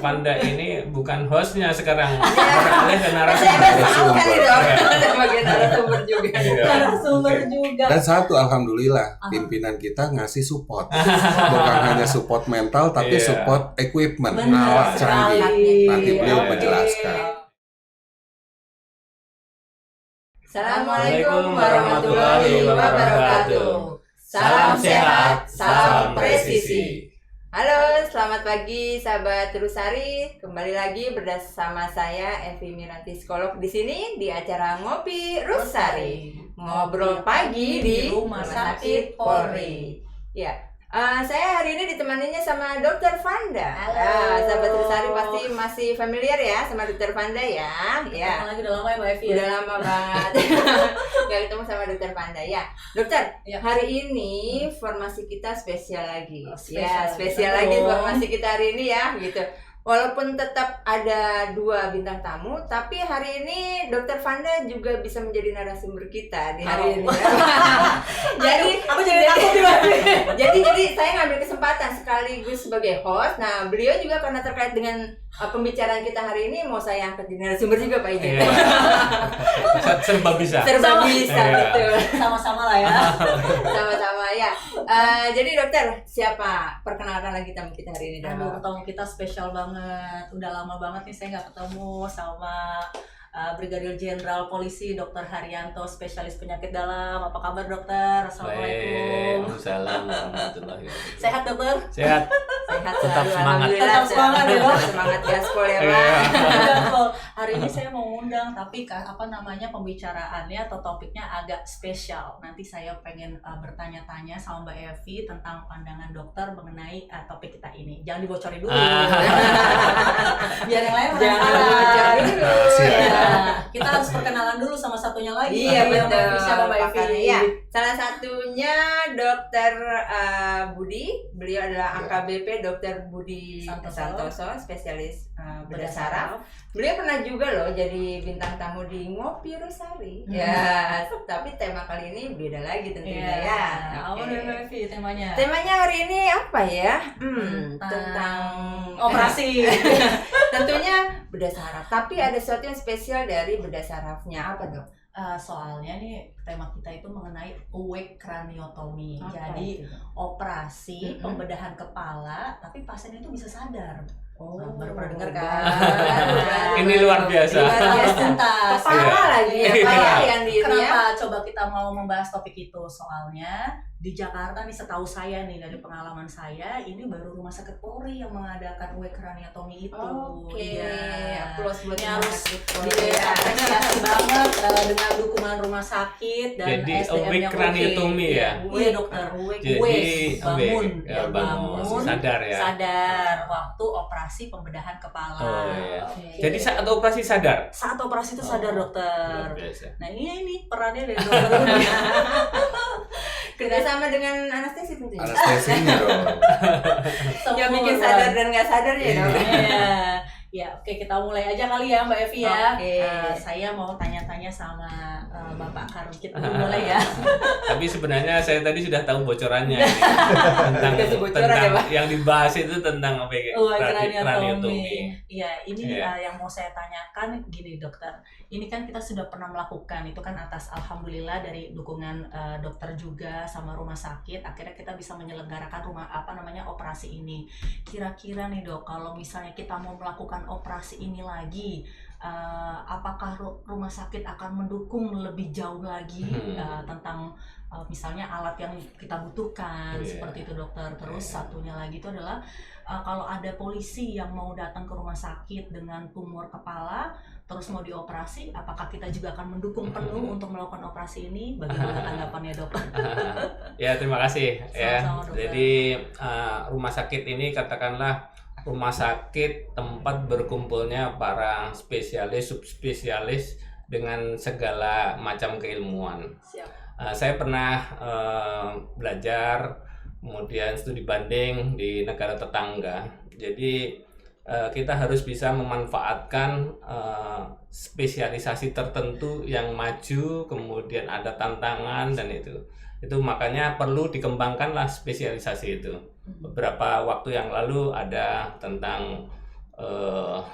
Panda ini bukan hostnya sekarang, beralih ke narasumber. Sebagai narasumber juga. Narasumber juga. Dan satu, alhamdulillah pimpinan kita ngasih support, bukan hanya support mental tapi support equipment, alat canggih. Nanti beliau menjelaskan. Assalamualaikum warahmatullahi wabarakatuh. Salam sehat, salam presisi. Halo, selamat pagi sahabat Rusari. Kembali lagi bersama saya Evi Miranti, psikolog di sini di acara Ngopi Rusari. Ngobrol pagi di Rumah Sakit Polri. Ya, saya hari ini ditemaninya sama Dokter Vanda. Sahabat Rusari pasti masih familiar ya sama Dokter Vanda ya. Ya. Lagi udah lama ya Mbak Evi. Udah lama banget. Gak ketemu sama Dokter Vanda ya. Dokter, hari ini formasi kita spesial lagi. Spesial lagi formasi kita hari ini ya, gitu. Walaupun tetap ada 2 bintang tamu, tapi hari ini Dokter Vanda juga bisa menjadi narasumber kita di hari ini. Jadi saya ngambil kesempatan sekaligus sebagai host. Nah, beliau juga karena terkait dengan pembicaraan kita hari ini mau saya angkat jadi narasumber juga Pak Ije. Serba bisa. Betul. Sama-sama lah ya. Sama-sama ya. Jadi dokter, siapa? Perkenalkan lagi tamu kita hari ini. Aduh, tamu kita spesial banget. Udah lama banget nih saya nggak ketemu sama Brigadir Jenderal Polisi Dr. Haryanto, spesialis penyakit dalam. Apa kabar dokter? Assalamualaikum. Waalaikumsalam warahmatullahi wabarakatuh. Sehat dokter? Sehat. Tetap semangat. Tetap semangat ya dok. Semangat gaspol ya Pak. Gaspol. Hari ini saya mau undang, tapi pembicaraannya atau topiknya agak spesial. Nanti saya pengen bertanya-tanya sama Mbak Evi tentang pandangan dokter mengenai topik kita ini. Jangan dibocorin dulu. Biar yang lain penasaran. Kita harus perkenalan dulu sama satunya lagi. Iya betul. Siapa Mbak Evi? Ya, salah satunya Dokter Budi. Beliau adalah AKBP Dokter Budi Santoso, spesialis bedah saraf. Beliau pernah juga loh jadi bintang tamu di Ngopi Rusari. Ya, tapi tema kali ini beda lagi tentunya ya. Apa Mbak Evi temanya? Temanya hari ini apa ya? Tentang operasi. Tentunya bedah saraf. Tapi ada sesuatu yang spesial dari bedah sarafnya. Apa dok? Soalnya nih tema kita itu mengenai awake craniotomy. Jadi operasi pembedahan kepala, tapi pasien itu bisa sadar. Baru pernah dengar kan? Ini luar biasa. Tuntas. Kepala lagi ya Pak ya yang di Kenapa coba kita mau membahas topik itu? Soalnya di Jakarta nih, setahu saya nih dari pengalaman saya, ini baru Rumah Sakit Polri yang mengadakan awake craniotomy itu. Plus buat harus diapresiasi banget dengan dukungan rumah sakit dan jadi SDM awake yang craniotomy ya. Iya dokter. Jadi bangun, sadar ya. Sadar waktu operasi pembedahan kepala. Jadi saat operasi sadar. Saat operasi itu sadar dokter. Nah ini perannya dari dokter. Kerjasama dengan anestesi tentunya. Anestesinya dong. Yang bikin sadar dan nggak sadar ya dong. Ya, oke, kita mulai aja kali ya Mbak Evi ya. Saya mau tanya-tanya sama Bapak Karukit dulu boleh ya. Tapi sebenarnya saya tadi sudah tahu bocorannya tentang ya, yang dibahas itu tentang apa ya? Craniotomy. Iya, ini yang mau saya tanyakan gini dokter. Ini kan kita sudah pernah melakukan itu kan atas alhamdulillah dari dukungan dokter juga sama rumah sakit, akhirnya kita bisa menyelenggarakan operasi ini. Kira-kira nih dok, kalau misalnya kita mau melakukan operasi ini lagi, apakah rumah sakit akan mendukung lebih jauh lagi tentang misalnya alat yang kita butuhkan seperti itu dokter. Terus satunya lagi itu adalah kalau ada polisi yang mau datang ke rumah sakit dengan tumor kepala terus mau dioperasi, apakah kita juga akan mendukung penuh untuk melakukan operasi ini? Bagaimana tanggapannya dok? Ya terima kasih. Sama-sama, dokter. Jadi rumah sakit ini katakanlah rumah sakit tempat berkumpulnya para spesialis, subspesialis dengan segala macam keilmuan. Saya pernah belajar, kemudian studi banding di negara tetangga. Jadi kita harus bisa memanfaatkan spesialisasi tertentu yang maju, kemudian ada tantangan dan itu makanya perlu dikembangkanlah spesialisasi itu. Beberapa waktu yang lalu ada tentang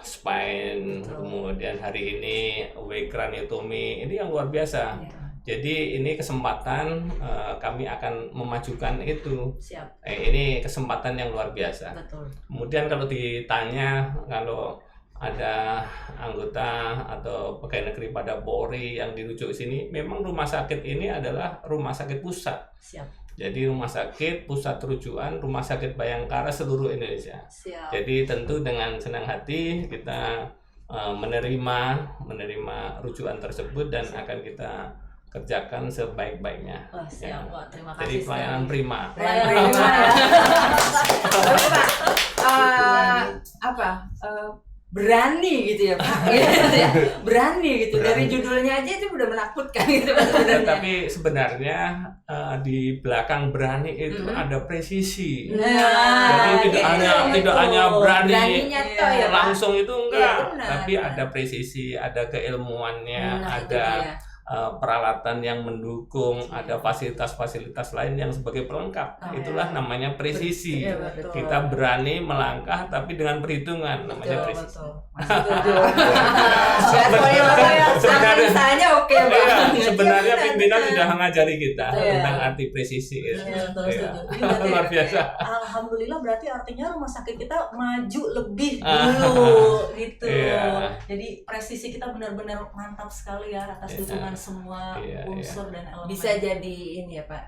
spine, kemudian hari ini awake craniotomy, ini yang luar biasa. Jadi ini kesempatan kami akan memajukan itu. Siap. Ini kesempatan yang luar biasa. Betul. Kemudian kalau ditanya, kalau ada anggota atau pegawai negeri pada Polri yang dirujuk sini, memang rumah sakit ini adalah rumah sakit pusat. Siap. Jadi rumah sakit pusat rujukan, rumah sakit Bayangkara seluruh Indonesia. Siap. Jadi tentu dengan senang hati kita menerima rujukan tersebut dan akan kita kerjakan sebaik-baiknya. Oh, siap, Pak. Terima kasih. Jadi pelayanan prima. Pelayanan prima ya. Tapi Pak, berani gitu ya Pak, gitu ya. Berani gitu, dari judulnya aja itu udah menakutkan gitu Pak sebenarnya. Tapi sebenarnya di belakang berani itu ada presisi. Jadi tidak hanya berani beraninya toh ya Pak. langsung itu enggak, Iya, benar, tapi benar. ada presisi, ada keilmuannya, Nah, itu ada dia. peralatan yang mendukung, ada fasilitas-fasilitas lain yang sebagai pelengkap. Itulah namanya presisi. Iya, betul. Kita berani melangkah tapi dengan perhitungan, namanya presisi. Sebenarnya oke Pak. Sebenarnya Iya, pimpinan benar. sudah mengajari kita Iya. tentang arti presisi itu. Iya, betul, Iya. setuju. Ini berarti Luar biasa. Alhamdulillah berarti artinya rumah sakit kita maju lebih dulu gitu. Iya. Jadi presisi kita benar-benar mantap sekali ya atas Iya. dukungan semua Iya, unsur dan elemen. Bisa jadi ini ya Pak,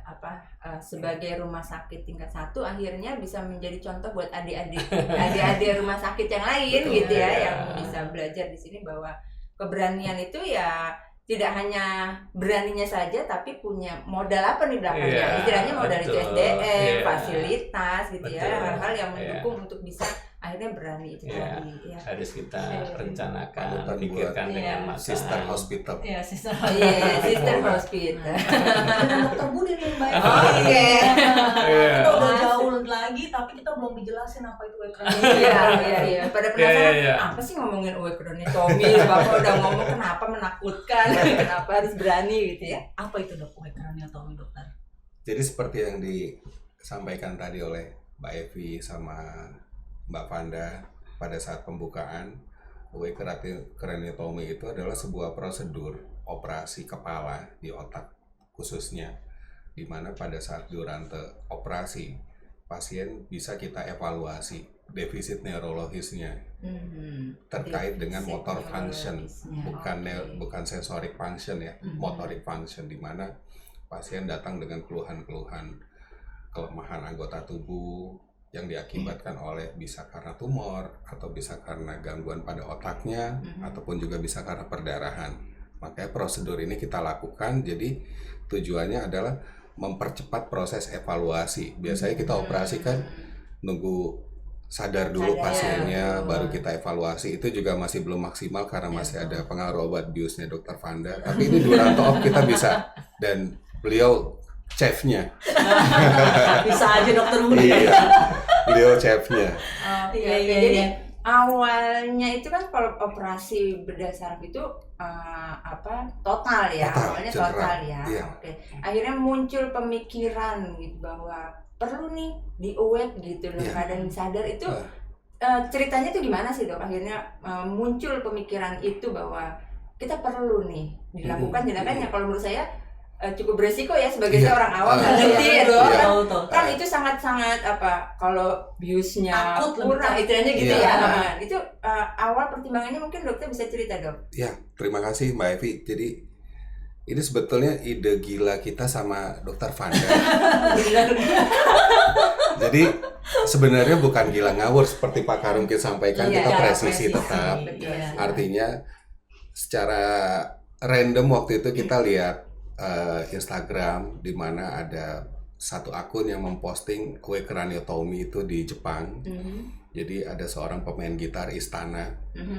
sebagai rumah sakit tingkat 1 akhirnya bisa menjadi contoh buat adik-adik rumah sakit yang lain. Betul. Gitu ya, Iya. yang bisa belajar di sini bahwa keberanian itu ya tidak hanya beraninya saja, tapi punya modal apa nih belakangnya. Iya, Istilahnya modal itu betul. SDM, Iya. fasilitas gitu ya, Betul. hal-hal yang Iya. mendukung untuk bisa akhirnya berani itu Iya. tadi. Ya. Harus kita Iya. rencanakan, Panutan pikirkan buat- dengan Iya. matang. Sister hospital. Iya, sister. Iya, sister hospital. Dan dokter Budi nih yang baik. Oke. Iya. Kita udah Masuk. jauh lagi tapi kita belum dijelasin apa itu ekraniotomi. Iya. Pada penasaran, Iya. apa sih ngomongin awake craniotomy? Bapak udah ngomong kenapa menakutkan, kenapa harus berani gitu ya? Apa itu dok ekraniotomi dokter? Jadi seperti yang disampaikan tadi oleh Mbak Evi sama Mbak Vanda pada saat pembukaan, awake craniotomy itu adalah sebuah prosedur operasi kepala di otak khususnya, di mana pada saat durante operasi pasien bisa kita evaluasi defisit neurologisnya terkait dengan Defisit motor function, neurologisnya. bukan sensorik function ya, motorik function, di mana pasien datang dengan keluhan-keluhan kelemahan anggota tubuh yang diakibatkan oleh bisa karena tumor atau bisa karena gangguan pada otaknya ataupun juga bisa karena perdarahan. Makanya prosedur ini kita lakukan, jadi tujuannya adalah mempercepat proses evaluasi. Biasanya kita operasi kan nunggu sadar dulu Sadar, pasiennya, betul. baru kita evaluasi. Itu juga masih belum maksimal karena masih ada pengaruh obat biusnya Dr. Vanda. Tapi ini durante op kita bisa, dan beliau chefnya. Bisa aja dokter Budi. Iya, beliau chefnya. Iya. Jadi awalnya itu kan kalau operasi bedah saraf itu total ya, Total, awalnya general. total ya. Iya. Oke. Akhirnya muncul pemikiran gitu bahwa perlu nih di awake gitu dalam Iya. keadaan sadar itu. Ceritanya itu gimana sih dok? Akhirnya muncul pemikiran itu bahwa kita perlu nih dilakukan tindakannya. Kalau menurut saya cukup beresiko ya sebagai Iya. seorang awam nggak Iya. ngerti ya dok. Iya. Betul. Kan itu sangat-sangat kalau biusnya Akut lebih kurang takut. istilahnya gitu Iya. ya. Itu awal pertimbangannya mungkin dokter bisa cerita dok. Ya, terima kasih Mbak Evi. Jadi ini sebetulnya ide gila kita sama Dr. Vanda. Jadi sebenarnya bukan gila ngawur seperti Pak Karungkit sampaikan, Iya, kita iya, presisi presisi. tetap. Betul. Artinya secara random waktu itu kita lihat Instagram di mana ada satu akun yang memposting awake craniotomy itu di Jepang. Jadi ada seorang pemain gitar istana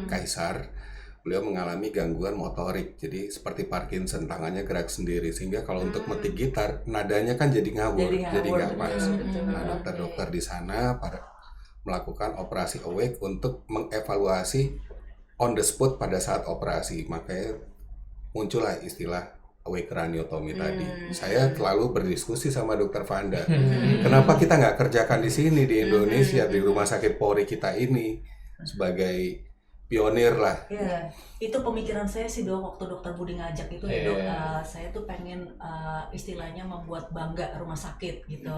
Kaisar. Beliau mengalami gangguan motorik, jadi seperti Parkinson, tangannya gerak sendiri, sehingga kalau untuk metik gitar nadanya kan jadi ngawur, jadi nggak pas. Nah, dokter-dokter di sana melakukan operasi awake untuk mengevaluasi on the spot pada saat operasi, makanya muncullah istilah awake craniotomy tadi. Saya selalu berdiskusi sama Dokter Vanda, kenapa kita nggak kerjakan di sini di Indonesia, di rumah sakit Polri kita ini? sebagai pionir lah. Iya, itu pemikiran saya sih Dok, waktu Dokter Budi ngajak itu ya Dok, saya tuh pengen istilahnya membuat bangga rumah sakit gitu.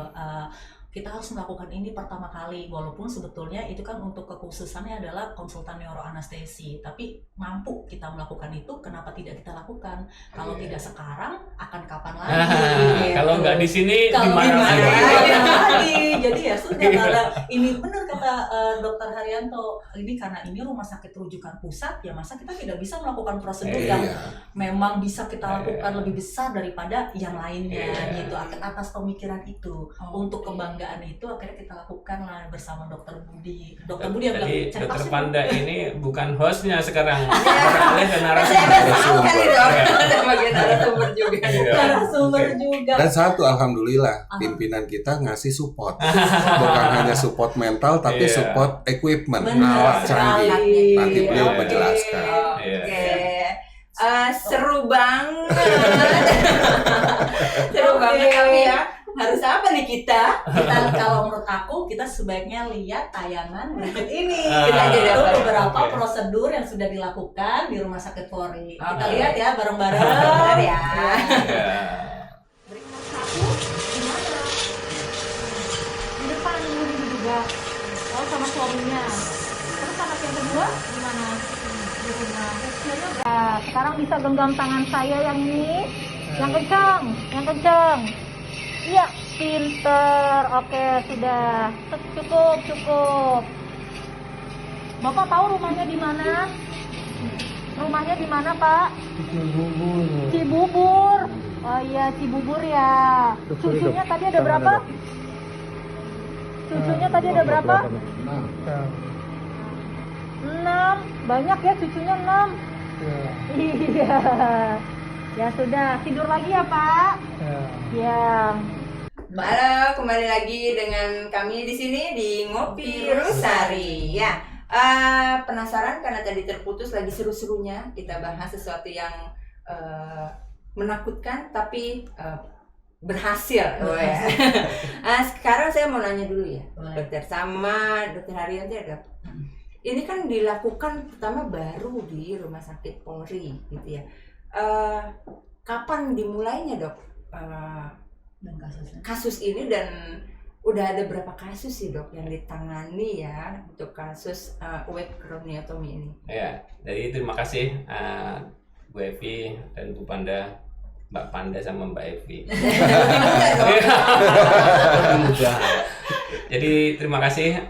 Kita harus melakukan ini pertama kali, walaupun sebetulnya itu kan untuk kekhususannya adalah konsultan neuroanestesi, tapi mampu kita melakukan itu, kenapa tidak kita lakukan? Kalau tidak sekarang, akan kapan lagi? Gitu. Kalau nggak di sini, Kalau di mana lagi? Jadi ya sudah, karena ini benar kata Dokter Haryanto, ini karena ini rumah sakit rujukan pusat, ya masa kita tidak bisa melakukan prosedur yang memang bisa kita lakukan lebih besar daripada yang lainnya gitu. Atas pemikiran itu, untuk kebanggaan itu akhirnya kita lakukan lah bersama Dokter Budi. Dokter Budi yang bilang, Dokter Panda ini bukan hostnya sekarang, beralih ke narasumber. Narasumber juga. Dan satu, alhamdulillah pimpinan kita ngasih support, bukan hanya support mental tapi support equipment, alat canggih. Nanti beliau menjelaskan. Seru banget. Seru banget kami ya. Harus apa nih kita? Kalau menurut aku kita sebaiknya lihat tayangan berikut ini. Kita itu beberapa prosedur yang sudah dilakukan di Rumah Sakit Polri. Kita lihat ya bareng-bareng ya. Satu gimana? Di depan nunggu juga. Oh, sama suaminya. Terus anak yang kedua gimana? Di rumah. Nah, sekarang bisa genggam tangan saya yang ini, yang kencang, yang kencang. Iya, pinter. Oke, sudah. Cukup. Bapak tahu rumahnya di mana? Rumahnya di mana, Pak? Cibubur. Oh iya, Cibubur ya. Cucunya tadi ada berapa? Cucunya tadi ada berapa? 6. Banyak ya cucunya 6. Iya. Ya sudah, tidur lagi ya Pak. Ya. Halo, kembali lagi dengan kami di sini di Ngopi Rusari. Ya, penasaran karena tadi terputus, lagi seru-serunya kita bahas sesuatu yang menakutkan tapi berhasil. Sekarang saya mau nanya dulu ya, dokter, sama dokter Haryanto ya, Dok. Ini kan dilakukan pertama baru di Rumah Sakit Polri gitu ya. Kapan dimulainya, Dok? Dan kasus ini, dan udah ada berapa kasus sih Dok yang ditangani ya untuk kasus awake craniotomy ini? Ya, jadi terima kasih Bu Evi dan Bu Panda, Mbak Panda sama Mbak Evi. Jadi terima kasih,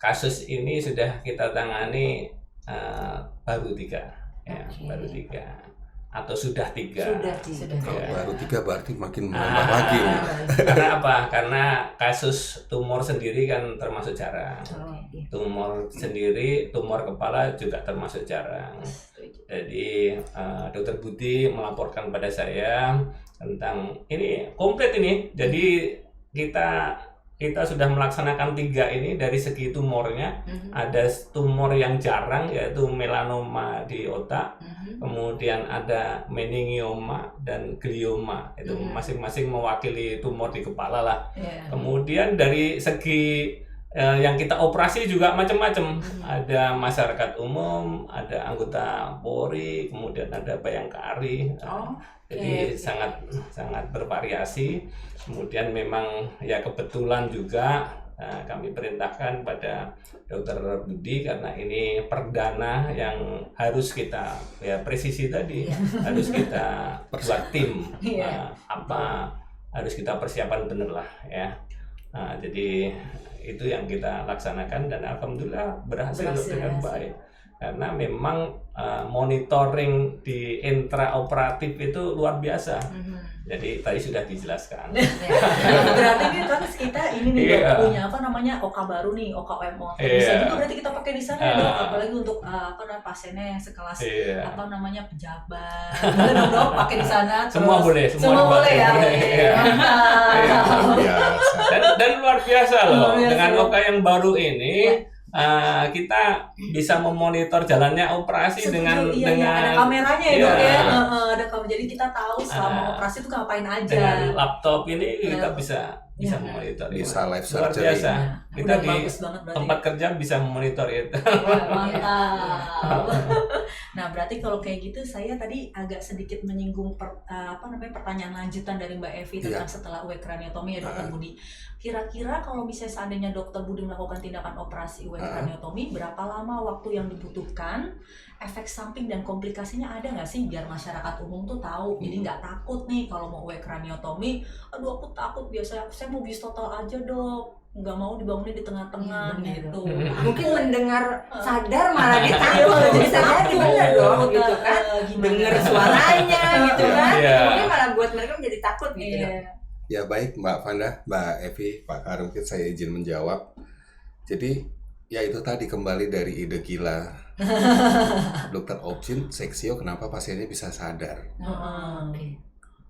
kasus ini sudah kita tangani baru 3 ya, baru 3. Atau sudah 3. Kalau baru 3 berarti makin menambah lagi. Karena apa? Karena kasus tumor sendiri kan termasuk jarang. Tumor sendiri, tumor kepala juga termasuk jarang. Jadi Dokter Budi melaporkan pada saya tentang ini komplit ini. Jadi kita sudah melaksanakan 3 ini dari segi tumornya. Ada tumor yang jarang yaitu melanoma di otak, kemudian ada meningioma dan glioma, itu masing-masing mewakili tumor di kepala lah. Kemudian dari segi yang kita operasi juga macam-macam. Ada masyarakat umum, ada anggota Polri, kemudian ada bayangkari. Jadi sangat bervariasi. Kemudian memang ya kebetulan juga kami perintahkan pada Dokter Budi karena ini perdana yang harus kita presisi tadi, harus kita buat tim, harus kita persiapan bener lah ya. Jadi itu yang kita laksanakan dan alhamdulillah berhasil dengan baik. Karena memang monitoring di intraoperatif itu luar biasa. Jadi tadi sudah dijelaskan. Berarti ini kan kita ini nih punya apa namanya OKA baru nih, OKOMO. Bisa juga berarti kita pakai di sana ya Dok, apalagi untuk pasiennya yang sekelas apa namanya pejabat. Boleh Dok pakai di sana. Semua boleh, semua boleh ya. Dan luar biasa loh dengan OKA yang baru ini. Kita bisa memonitor jalannya operasi dengan ada kameranya ya Dok ya. Ada kamera, jadi kita tahu selama operasi itu ngapain aja. Dengan laptop ini kita bisa bisa memonitor. Bisa live luar surgery. biasa. Kita Udah di bagus banget berarti. tempat kerja bisa memonitor itu. Mantap. Nah, berarti kalau kayak gitu saya tadi agak sedikit menyinggung pertanyaan lanjutan dari Mbak Evi tentang setelah awake craniotomy ya Dokter Budi. Kira-kira kalau misalnya seandainya Dokter Budi melakukan tindakan operasi awake craniotomy, berapa lama waktu yang dibutuhkan? Efek samping dan komplikasinya ada nggak sih biar masyarakat umum tuh tahu, jadi nggak takut nih kalau mau awake craniotomy, aduh aku takut biasa saya mau bius total aja Dok, nggak mau dibangunin di tengah-tengah gitu. Mungkin mendengar sadar malah dia takut, jadi sadar bener dong gitu kan, dengar suaranya gitu kan, mungkin malah buat mereka menjadi takut gitu. Ya baik Mbak Vanda, Mbak Evi, Pak Karungkit, saya izin menjawab. Jadi ya itu tadi kembali dari ide gila Dokter Opchin, Seksio, kenapa pasiennya bisa sadar.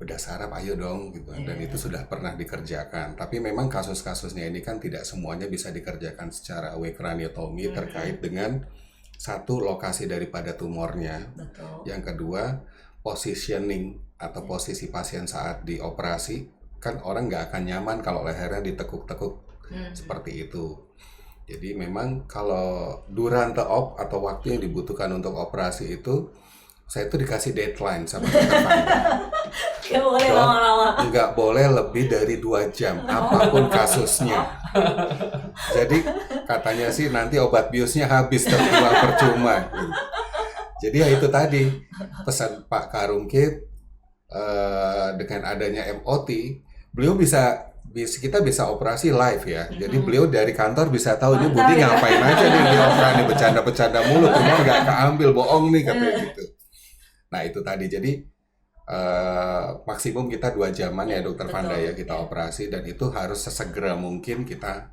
Bedah saraf ayo dong gitu. Dan itu sudah pernah dikerjakan. Tapi memang kasus-kasusnya ini kan tidak semuanya bisa dikerjakan secara awake craniotomy terkait dengan satu, lokasi daripada tumornya. Betul. Yang kedua, positioning atau posisi pasien saat dioperasi. Kan orang nggak akan nyaman kalau lehernya ditekuk-tekuk seperti itu. Jadi memang kalau durante op atau waktu yang dibutuhkan untuk operasi itu, saya itu dikasih deadline sama dokter Vanda. Nggak boleh lama-lama. Nggak boleh lebih dari 2 jam, apapun kasusnya. Jadi katanya sih nanti obat biusnya habis, terbuang percuma. Jadi ya itu tadi pesan Pak Karungkit, dengan adanya MOT, beliau kita bisa operasi live ya. Jadi beliau dari kantor bisa tahu ini Budi ngapain aja nih di operasi, bercanda-bercanda mulu, tumor nggak keambil, bohong nih katanya gitu. Nah itu tadi, jadi maksimum kita 2 jaman ya Dokter Vanda ya kita operasi, dan itu harus sesegera mungkin kita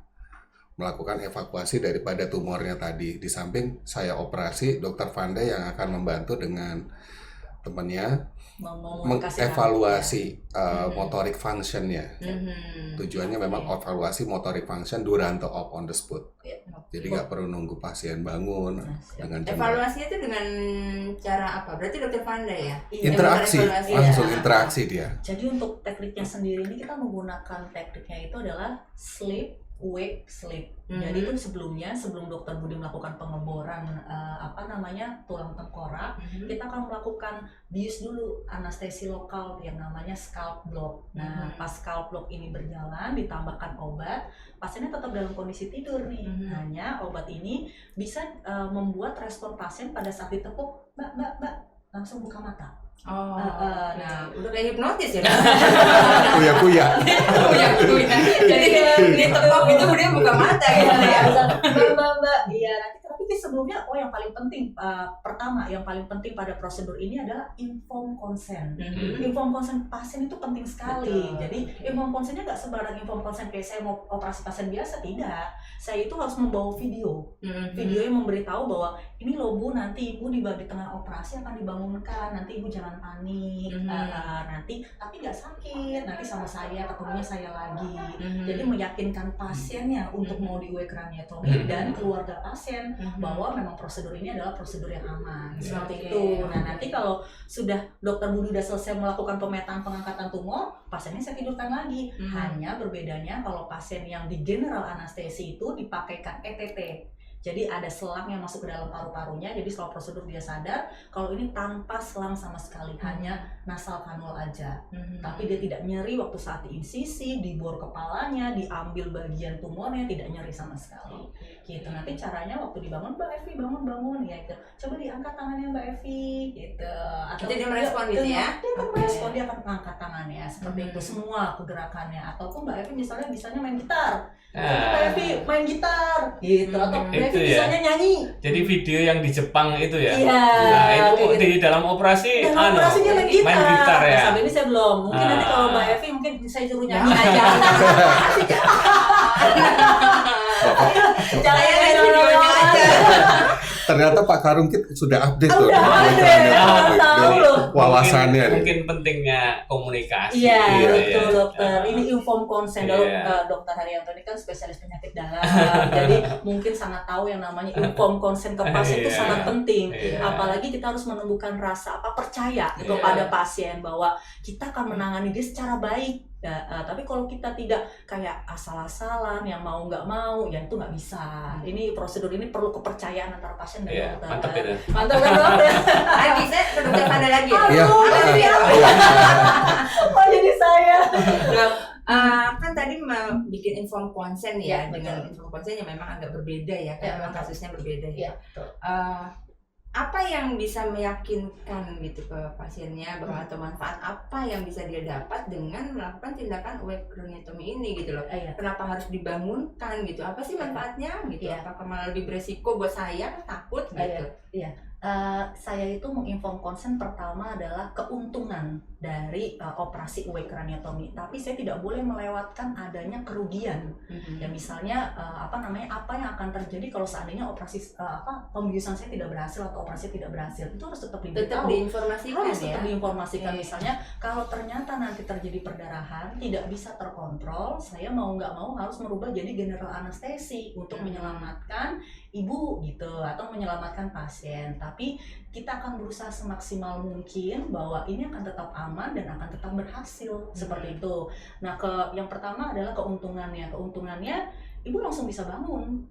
melakukan evakuasi daripada tumornya tadi. Di samping saya operasi, Dokter Vanda yang akan membantu dengan temannya mengevaluasi motorik functionnya. Tujuannya memang evaluasi motorik function durante op on the spot. Jadi nggak perlu nunggu pasien bangun dengan Evaluasinya itu dengan cara apa? Berarti Dokter Vanda ya? Interaksi, langsung interaksi dia. Jadi untuk tekniknya sendiri ini kita menggunakan tekniknya itu adalah sleep, wake, sleep. Jadi itu sebelum Dokter Budi melakukan pengeboran tulang tengkorak, kita akan melakukan bius dulu anestesi lokal yang namanya scalp block. Nah, pas scalp block ini berjalan ditambahkan obat, pasiennya tetap dalam kondisi tidur nih. Hanya obat ini bisa membuat respon pasien pada saat ditekuk, Mbak, langsung buka mata. Nah, udah kayak hipnotis ya. Kuya. Jadi ditepok gitu dia buka mata gitu ya. Mbak. Iya, tapi sebelumnya yang paling penting pertama yang paling penting pada prosedur ini adalah informed consent. Informed consent pasien itu penting sekali. Jadi informed consentnya nggak sembarang informed consent kayak saya mau operasi pasien biasa, tidak. Saya itu harus membawa video. Video yang memberitahu bahwa ini loh Bu, nanti Ibu di tengah operasi akan dibangunkan, nanti Ibu jangan panik, nanti tapi nggak sakit, nanti sama saya ketemunya saya lagi. Jadi meyakinkan pasiennya untuk mau di awake craniotomy dan keluarga pasien bahwa memang prosedur ini adalah prosedur yang aman. Seperti itu. Nah, nanti kalau sudah Dokter Budi udah selesai melakukan pemetaan pengangkatan tumor, pasiennya saya tidurkan lagi. Hanya berbedanya kalau pasien yang di general anestesi itu dipakaikan ETT. Jadi ada selang yang masuk ke dalam paru-parunya. Jadi setelah prosedur dia sadar. Kalau ini tanpa selang sama sekali, hanya nasal kanul aja. Tapi dia tidak nyeri waktu saat diinsisi, dibor kepalanya, diambil bagian tumornya, tidak nyeri sama sekali. Gitu. Nanti caranya waktu dibangun, Mbak Evi bangun ya itu. Coba diangkat tangannya Mbak Evi, gitu. Atau dia merespon gitu ya? Dia akan merespon, dia akan mengangkat tangannya seperti itu semua gerakannya. Ataupun Mbak Evi misalnya main gitar. Mbak Evi main gitar, gitu. Atau Mbak Evi bisanya nyanyi. Jadi video yang di Jepang itu ya. Iya. Nah, itu di dalam operasi. Dalam operasi dia main gitar. Ya. Sampai ini saya belum. Mungkin nanti kalau Mbak Evi mungkin saya suruh nyanyi aja. Jangan videonya aja. Ternyata Pak Karungkit sudah update tuh. Tahu loh. Wawasannya. Mungkin pentingnya komunikasi. Iya, betul Dokter. Ini informed consent. Dokter Haryanto ini kan spesialis penyakit dalam. Jadi mungkin sangat tahu yang namanya informed consent ke pasien itu sangat penting. Apalagi kita harus menumbuhkan rasa percaya kepada pasien bahwa kita akan menangani dia secara baik. Tapi kalau kita tidak kayak asal-asalan, yang mau nggak mau, ya itu nggak bisa. Ini prosedur ini perlu kepercayaan antara pasien dan dokter. Mantap itu. Mantap kan dokter? Lagi saya ke dokter Fanda lagi. Iya. Oh jadi saya. Dok, kan tadi bikin inform consent ya, dengan inform consent yang memang agak berbeda ya, karena memang kasusnya berbeda ya. Apa yang bisa meyakinkan gitu ke pasiennya bahwa atau manfaat apa yang bisa dia dapat dengan melakukan tindakan awake craniotomy ini gitu loh? Kenapa harus dibangunkan gitu? Apa sih manfaatnya gitu? Apakah malah lebih beresiko buat saya, takut gitu? Saya itu menginform consent pertama adalah keuntungan dari operasi awake craniotomy, tapi saya tidak boleh melewatkan adanya kerugian. Ya misalnya apa yang akan terjadi kalau seandainya operasi pembiusan saya tidak berhasil atau operasi tidak berhasil, itu harus tetap diinformasikan. Diinformasikan. Misalnya kalau ternyata nanti terjadi perdarahan tidak bisa terkontrol, saya mau nggak mau harus merubah jadi general anestesi untuk menyelamatkan ibu gitu, atau menyelamatkan pasien. Tapi kita akan berusaha semaksimal mungkin bahwa ini akan tetap aman dan akan tetap berhasil seperti itu. Nah, yang pertama adalah keuntungannya. Keuntungannya ibu langsung bisa bangun.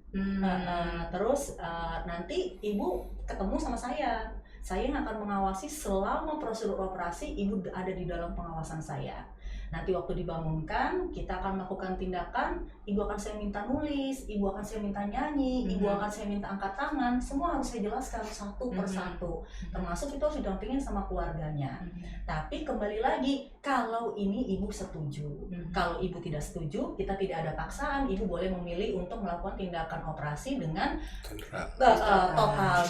Terus nanti ibu ketemu sama saya. Saya yang akan mengawasi selama prosedur operasi, ibu ada di dalam pengawasan saya. Nanti waktu dibangunkan, kita akan melakukan tindakan, ibu akan saya minta nulis, ibu akan saya minta nyanyi, ibu akan saya minta angkat tangan, semua harus saya jelaskan satu persatu. Termasuk itu harus didampingin sama keluarganya. Tapi kembali lagi, kalau ini ibu setuju. Kalau ibu tidak setuju, kita tidak ada paksaan, ibu boleh memilih untuk melakukan tindakan operasi dengan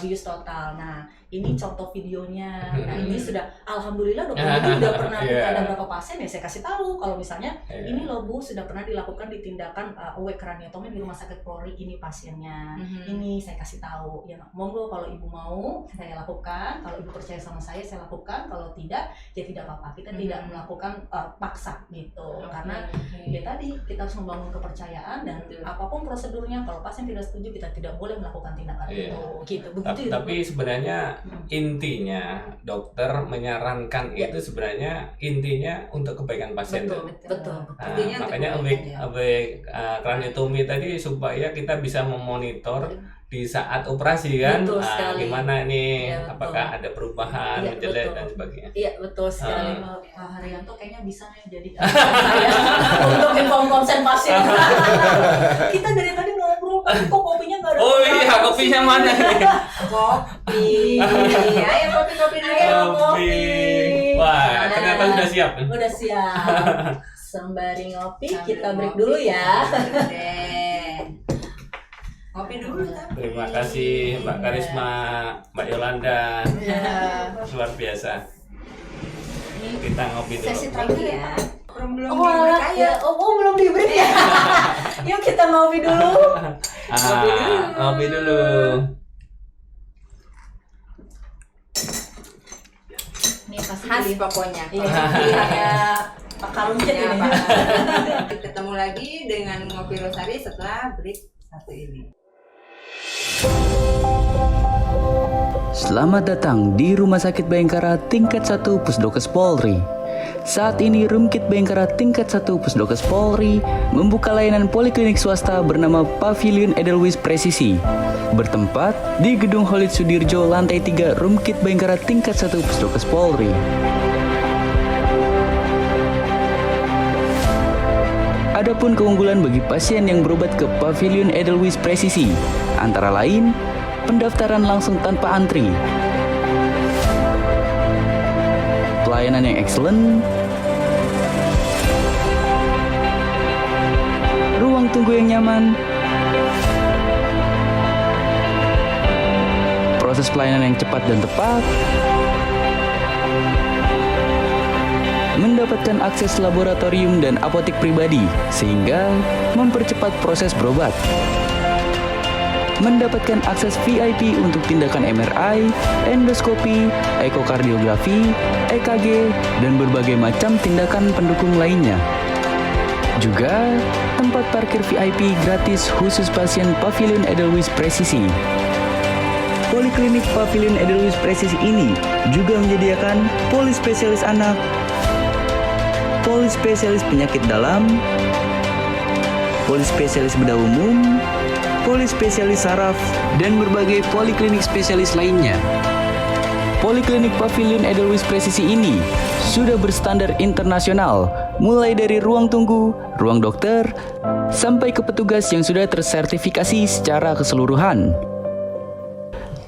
bius total. Nah, ini contoh videonya. Nah, ini sudah, alhamdulillah dokter ini udah pernah ada berapa pasien ya, saya kasih tahu kalau misalnya ini loh Bu, sudah pernah dilakukan di tindakan awake craniotomy di Rumah Sakit Polri, ini pasiennya. Ini saya kasih tahu. Ya monggo kalau ibu mau saya lakukan, kalau ibu percaya sama saya lakukan, kalau tidak ya tidak apa-apa. Kita tidak melakukan paksa gitu. Karena ya tadi kita harus membangun kepercayaan dan apapun prosedurnya, kalau pasien tidak setuju kita tidak boleh melakukan tindakan itu. Gitu. Begitu. Tapi sebenarnya intinya dokter menyarankan itu sebenarnya intinya untuk kebaikan pasien. Betul. Makanya awake craniotomy tadi supaya kita bisa memonitor di saat operasi kan, gimana nih, apakah ada perubahan, menjelek dan sebagainya. Iya betul sekali. Pak Haryanto kayaknya bisa nih jadi saya untuk inform konsen pasien. Kita dari tadi ngobrol, kok kopinya nggak ada? Oh iya, kopinya mana nih? Kopi. Ayo kopi. Wah, ternyata sudah siap. Udah siap. Sembari ngopi, kita break dulu ya. Ngopi dulu. Terima kasih Mbak Karisma, Mbak Yolanda, luar biasa. Kita ngopi dulu. Sesi terakhir ya. Belum di break ya. Yuk kita ngopi dulu. Ngopi dulu. Ini pasti Khas pokoknya. Iya. Pak Karunjit ini. Ketemu lagi dengan Ngopi Rosari setelah break satu ini. Selamat datang di Rumah Sakit Bayangkara tingkat 1 Pusdokes Polri. Saat ini Rumkit Bayangkara tingkat 1 Pusdokes Polri membuka layanan poliklinik swasta bernama Pavilion Edelweiss Presisi. Bertempat di Gedung Holid Sudirjo lantai 3 Rumkit Bayangkara tingkat 1 Pusdokes Polri. Adapun keunggulan bagi pasien yang berobat ke Pavilion Edelweiss Presisi, antara lain pendaftaran langsung tanpa antri, pelayanan yang excellent, ruang tunggu yang nyaman, proses pelayanan yang cepat dan tepat, mendapatkan akses laboratorium dan apotek pribadi sehingga mempercepat proses berobat, mendapatkan akses VIP untuk tindakan MRI, endoskopi, ekokardiografi, EKG, dan berbagai macam tindakan pendukung lainnya. Juga tempat parkir VIP gratis khusus pasien Pavilion Edelweiss Presisi. Poliklinik Pavilion Edelweiss Presisi ini juga menyediakan polispesialis anak, polispesialis penyakit dalam, polispesialis bedah umum, polispesialis saraf, dan berbagai poliklinik spesialis lainnya. Poliklinik Pavilion Edelweiss Presisi ini sudah berstandar internasional, mulai dari ruang tunggu, ruang dokter, sampai ke petugas yang sudah tersertifikasi secara keseluruhan.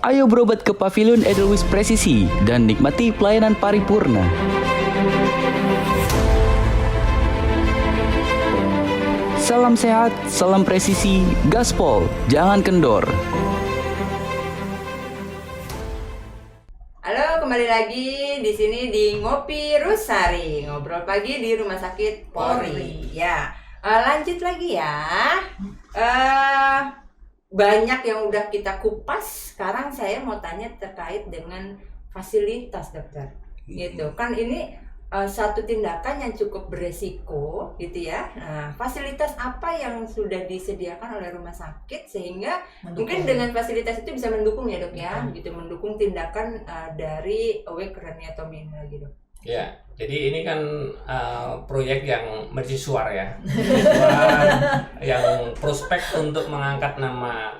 Ayo berobat ke Pavilion Edelweiss Presisi dan nikmati pelayanan paripurna. Salam sehat, salam presisi, gaspol, jangan kendor. Halo, kembali lagi di sini di Ngopi Rusari, ngobrol pagi di Rumah Sakit Polri. Ya, lanjut lagi ya. Banyak yang udah kita kupas. Sekarang saya mau tanya terkait dengan fasilitas, dokter. Gitu kan, ini satu tindakan yang cukup beresiko, gitu ya. Nah, fasilitas apa yang sudah disediakan oleh rumah sakit sehingga mungkin dengan fasilitas itu bisa mendukung ya dok ya, gitu, mendukung tindakan dari awake craniotomy ini lagi dok. Ya, jadi ini kan proyek yang mercusuar ya, mercusuar yang prospek untuk mengangkat nama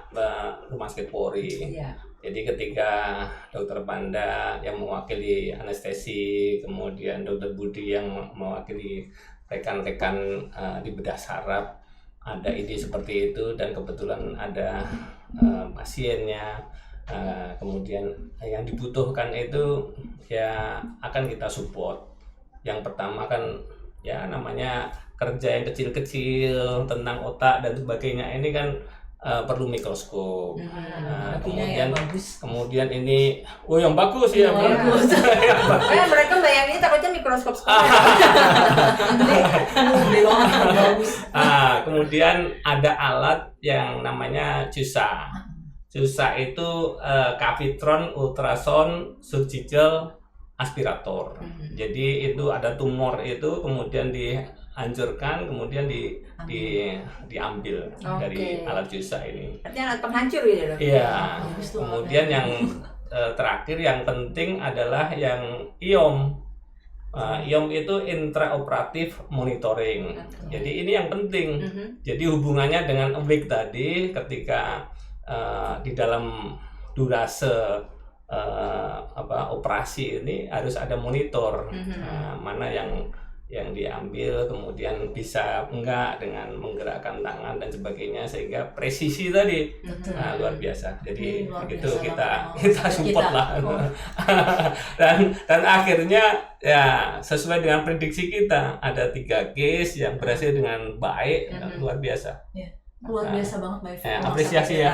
Rumah Sakit Polri. Iya. Jadi ketika Dokter Panda yang mewakili anestesi, kemudian Dokter Budi yang mewakili rekan-rekan di bedah saraf, ada ide seperti itu dan kebetulan ada pasiennya. Kemudian yang dibutuhkan itu ya akan kita support. Yang pertama kan ya namanya kerja yang kecil-kecil tentang otak dan sebagainya ini kan perlu mikroskop. Kemudian ini yang bagus ya. Bagus. Mereka bayangin takutnya mikroskop sekolah. Kemudian ada alat yang namanya CUSA. CUSA itu Cavitron Ultrasound Surgical Aspirator. Jadi itu ada tumor itu kemudian dihancurkan, kemudian diambil dari alat CUSA ini. Artinya alat penghancur gitu dok? Iya. Kemudian yang terakhir yang penting adalah yang IOM. IOM itu intraoperatif monitoring. Jadi ini yang penting. Jadi hubungannya dengan awake tadi ketika di dalam durase operasi ini harus ada monitor mana yang diambil, kemudian bisa enggak dengan menggerakkan tangan dan sebagainya sehingga presisi tadi luar biasa. Jadi begitu kita support lah. dan akhirnya ya sesuai dengan prediksi kita ada 3 case yang berhasil dengan baik, luar biasa. Luar biasa banget Mbak Evi. Apresiasi ya.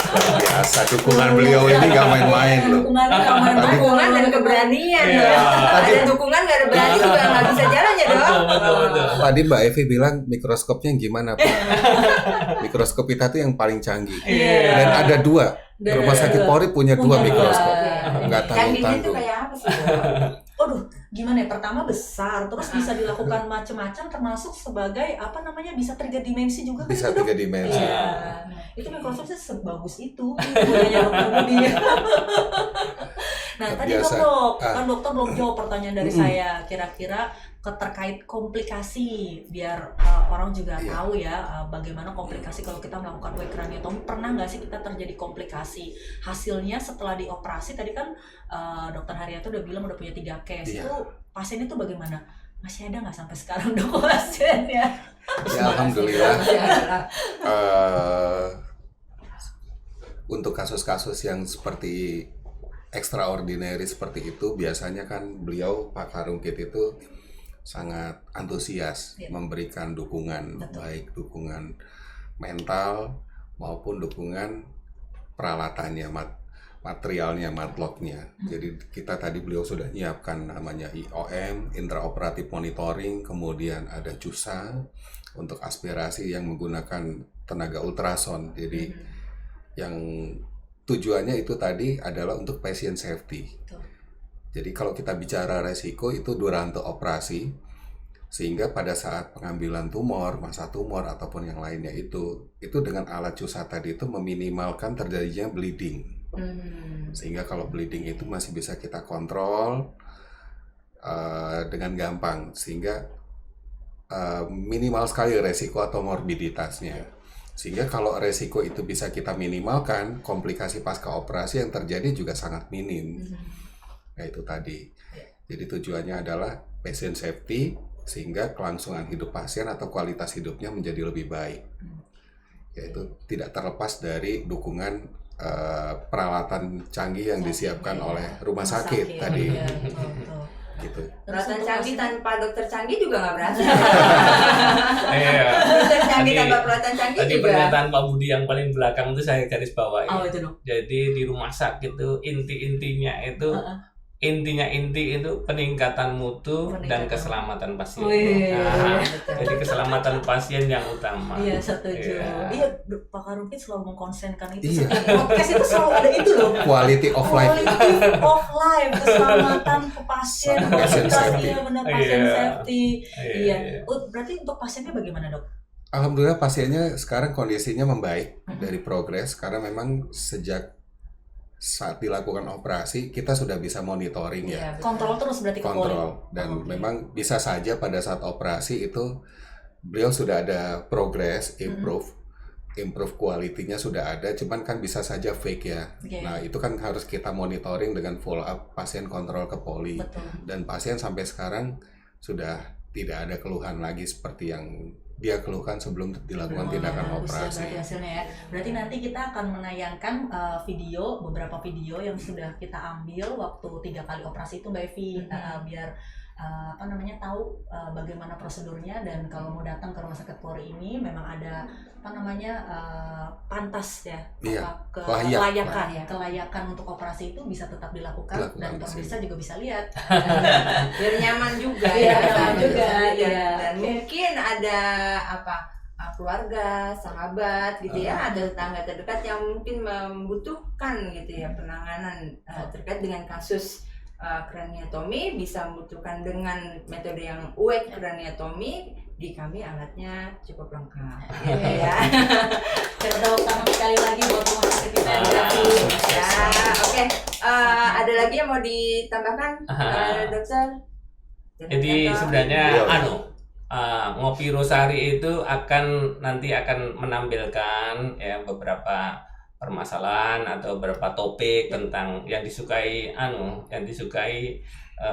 Biasa, dukungan beliau ini gak main-main loh. Dukungan dan keberanian ya. Ada dukungan gak ada berani juga gak bisa jalan ya dok. Betul. Tadi Mbak Evi bilang mikroskopnya gimana Pak? Mikroskop kita tuh yang paling canggih. Dan ada 2. Rumah Sakit Polri punya 2 mikroskop. Nggak Canggihnya itu tanggung-tanggung. kayak apa sih dok? Aduh, gimana ya? Pertama besar, terus bisa dilakukan macam-macam, termasuk sebagai bisa 3 dimensi juga kan? Bisa 3 dimensi. Iya. Itu mikroskopnya sebagus itu. Punyanya Dokter Budi. Nah, tadi dok, kan dokter belum jawab pertanyaan dari saya. Kira-kira terkait komplikasi, biar orang juga tahu ya bagaimana komplikasi kalau kita melakukan awake craniotomy. Pernah nggak sih kita terjadi komplikasi? Hasilnya setelah dioperasi, tadi kan Dokter Haryanto udah bilang udah punya 3 case. Itu pasien itu bagaimana? Masih ada nggak sampai sekarang dok pasiennya? Ya alhamdulillah. Untuk kasus-kasus yang seperti extraordinary seperti itu, biasanya kan beliau Pak Karungkit itu sangat antusias memberikan dukungan. Baik dukungan mental maupun dukungan peralatannya, materialnya, matlocknya. Jadi kita tadi beliau sudah nyiapkan namanya IOM, intraoperatif monitoring, kemudian ada CUSA untuk aspirasi yang menggunakan tenaga ultrasound. Jadi yang tujuannya itu tadi adalah untuk patient safety. Jadi kalau kita bicara resiko itu durante operasi, sehingga pada saat pengambilan tumor, masa tumor ataupun yang lainnya itu dengan alat CUSA tadi itu meminimalkan terjadinya bleeding. Sehingga kalau bleeding itu masih bisa kita kontrol dengan gampang, sehingga minimal sekali resiko atau morbiditasnya. Sehingga kalau resiko itu bisa kita minimalkan, komplikasi pasca operasi yang terjadi juga sangat minim. Nah itu tadi. Jadi tujuannya adalah patient safety, sehingga kelangsungan hidup pasien atau kualitas hidupnya menjadi lebih baik. Yaitu tidak terlepas dari dukungan peralatan canggih yang disiapkan oleh rumah sakit tadi. Gitu. Peralatan canggih tanpa dokter canggih juga nggak berhasil. Iya. Dokter canggih tanpa peralatan canggih Tadi juga. pernyataan Pak Budi yang paling belakang itu saya garis bawahi. Oh, itu dong. Jadi di rumah sakit itu inti itu peningkatan mutu dan keselamatan pasien. Nah, jadi keselamatan pasien yang utama. Iya, setuju. Iya. Iya, Pak Karupin selalu mengkonsenkan itu. Iya. Setiap podcast itu selalu ada itu loh. Quality of life. Quality of life, keselamatan ke pasien, Pasien safety. Iya, benar, pasien Iya. safety. Iya. Berarti untuk pasiennya bagaimana, Dok? Alhamdulillah pasiennya sekarang kondisinya membaik dari progres, karena memang sejak saat dilakukan operasi kita sudah bisa monitoring ya. Kontrol terus berarti ke poli. Kontrol, dan memang bisa saja pada saat operasi itu beliau sudah ada progres, improve kualitinya sudah ada, cuman kan bisa saja fake ya. Nah itu kan harus kita monitoring dengan follow up pasien, kontrol ke poli. Betul. Dan pasien sampai sekarang sudah tidak ada keluhan lagi seperti yang dia keluhkan sebelum dilakukan tindakan operasi. Berarti hasilnya ya. Berarti nanti kita akan menayangkan beberapa video yang sudah kita ambil waktu 3 kali operasi itu Mbak Evi, biar tahu bagaimana prosedurnya, dan kalau mau datang ke rumah sakit Polri ini memang ada pantas ya, kelayakan untuk operasi itu bisa tetap dilakukan dan pemirsa juga bisa lihat. Biar nyaman juga Iya, ya. nyaman juga, iya. Dan mungkin ada keluarga, sahabat gitu ya, ada tetangga terdekat yang mungkin membutuhkan gitu ya penanganan terkait dengan kasus craniotomy, bisa membutuhkan dengan metode yang awake craniotomy. Di kami alatnya cukup lengkap gitu ya. Tepuk tangan sekali lagi buat rumah sakit kita. Ya, oke. Ada lagi yang mau ditambahkan, dokter? Jadi sebenarnya Ngopi Rosari itu nanti akan menampilkan ya beberapa permasalahan atau beberapa topik tentang yang disukai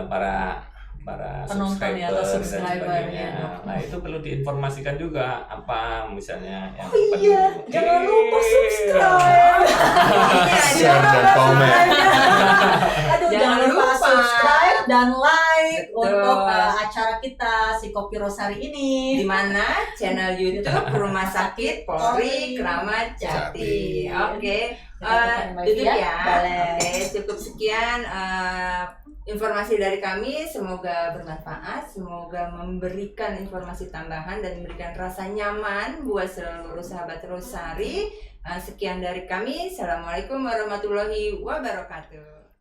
para penonton ya, atau subscribernya. Nah itu perlu diinformasikan juga apa misalnya yang jangan lupa subscribe. Share dan komen. Aduh, jangan lupa subscribe dan like untuk acara kita si Kopi Rosari ini. Di mana channel YouTube Rumah Sakit Polri Kramat Jati. Oke. Tutup ya. Oke, cukup sekian informasi dari kami. Semoga bermanfaat, semoga memberikan informasi tambahan dan memberikan rasa nyaman buat seluruh sahabat Rosari. Sekian dari kami. Assalamualaikum warahmatullahi wabarakatuh.